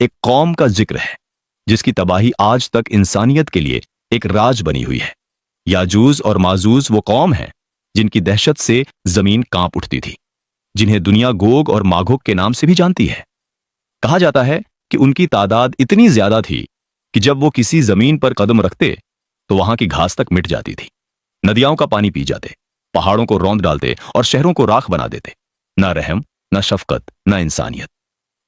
ایک قوم کا ذکر ہے جس کی تباہی آج تک انسانیت کے لیے ایک راج بنی ہوئی ہے۔ یاجوج اور ماجوج وہ قوم ہے جن کی دہشت سے زمین کانپ اٹھتی تھی، جنہیں دنیا گوگ اور ماگوگ کے نام سے بھی جانتی ہے۔ کہا جاتا ہے کہ ان کی تعداد اتنی زیادہ تھی کہ جب وہ کسی زمین پر قدم رکھتے تو وہاں کی گھاس تک مٹ جاتی تھی، ندیاں کا پانی پی جاتے، پہاڑوں کو روند ڈالتے اور شہروں کو راکھ بنا دیتے۔ نہ رحم، نہ شفقت، نہ انسانیت،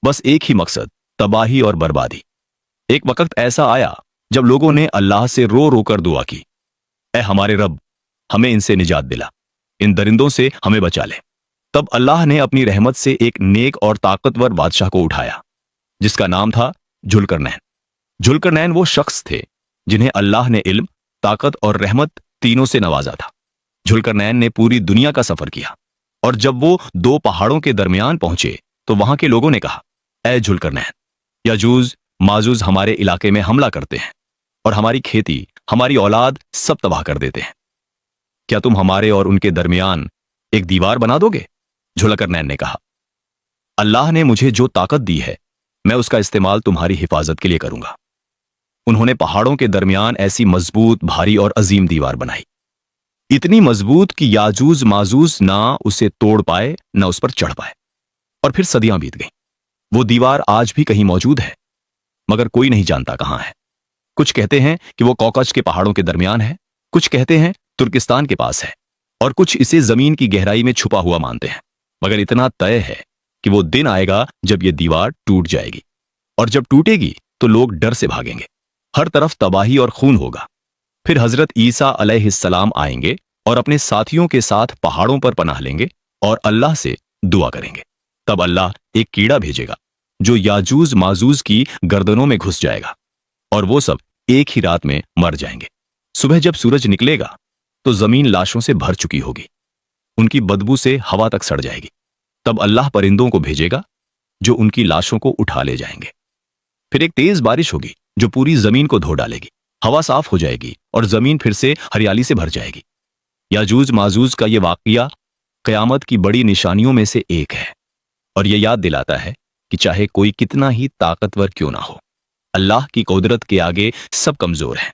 بس ایک ہی مقصد، تباہی اور بربادی۔ ایک وقت ایسا آیا جب لوگوں نے اللہ سے رو رو کر دعا کی، اے ہمارے رب، ہمیں ان سے نجات دلا، ان درندوں سے ہمیں بچا لے۔ تب اللہ نے اپنی رحمت سے ایک نیک اور طاقتور بادشاہ کو اٹھایا جس کا نام تھا ذوالقرنین۔ ذوالقرنین وہ شخص تھے جنہیں اللہ نے علم، طاقت اور رحمت تینوں سے نوازا تھا۔ ذوالقرنین نے پوری دنیا کا سفر کیا، اور جب وہ دو پہاڑوں کے درمیان پہنچے تو وہاں کے لوگوں نے کہا، اے ذوالقرنین، یاجوج ماجوج ہمارے علاقے میں حملہ کرتے ہیں اور ہماری کھیتی، ہماری اولاد سب تباہ کر دیتے ہیں۔ کیا تم ہمارے اور ان کے درمیان ایک دیوار بنا دو گے؟ ذوالقرنین نے کہا، اللہ نے مجھے جو طاقت دی ہے میں اس کا استعمال تمہاری حفاظت کے لیے کروں گا۔ انہوں نے پہاڑوں کے درمیان ایسی مضبوط، بھاری اور عظیم دیوار بنائی، اتنی مضبوط کہ یاجوج ماجوج نہ اسے توڑ پائے نہ اس پر چڑھ پائے، اور پھر صدیاں بیت گئیں۔ وہ دیوار آج بھی کہیں موجود ہے، مگر کوئی نہیں جانتا کہاں ہے۔ کچھ کہتے ہیں کہ وہ کوکج کے پہاڑوں کے درمیان ہے، کچھ کہتے ہیں ترکستان کے پاس ہے، اور کچھ اسے زمین کی گہرائی میں چھپا ہوا مانتے ہیں۔ مگر اتنا طے ہے کہ وہ دن آئے گا جب یہ دیوار ٹوٹ جائے گی، اور جب ٹوٹے گی تو لوگ ڈر سے بھاگیں گے، ہر طرف تباہی اور خون ہوگا۔ پھر حضرت عیسیٰ علیہ السلام آئیں گے اور اپنے ساتھیوں کے ساتھ پہاڑوں پر پناہ لیں گے اور اللہ سے دعا کریں گے۔ تب اللہ ایک کیڑا بھیجے گا جو یاجوج ماجوج کی گردنوں میں گھس جائے گا، اور وہ سب ایک ہی رات میں مر جائیں گے۔ صبح جب سورج نکلے گا تو زمین لاشوں سے بھر چکی ہوگی، ان کی بدبو سے ہوا تک سڑ جائے گی۔ تب اللہ پرندوں کو بھیجے گا جو ان کی لاشوں کو اٹھا لے جائیں گے۔ پھر ایک تیز بارش ہوگی جو پوری زمین کو دھو ڈالے گی، ہوا صاف ہو جائے گی اور زمین پھر سے ہریالی سے بھر جائے گی۔ یاجوج ماجوج کا یہ واقعہ قیامت کی بڑی نشانیوں میں سے ایک ہے، اور یہ یاد دلاتا ہے کہ چاہے کوئی کتنا ہی طاقتور کیوں نہ ہو، اللہ کی قدرت کے آگے سب کمزور ہیں۔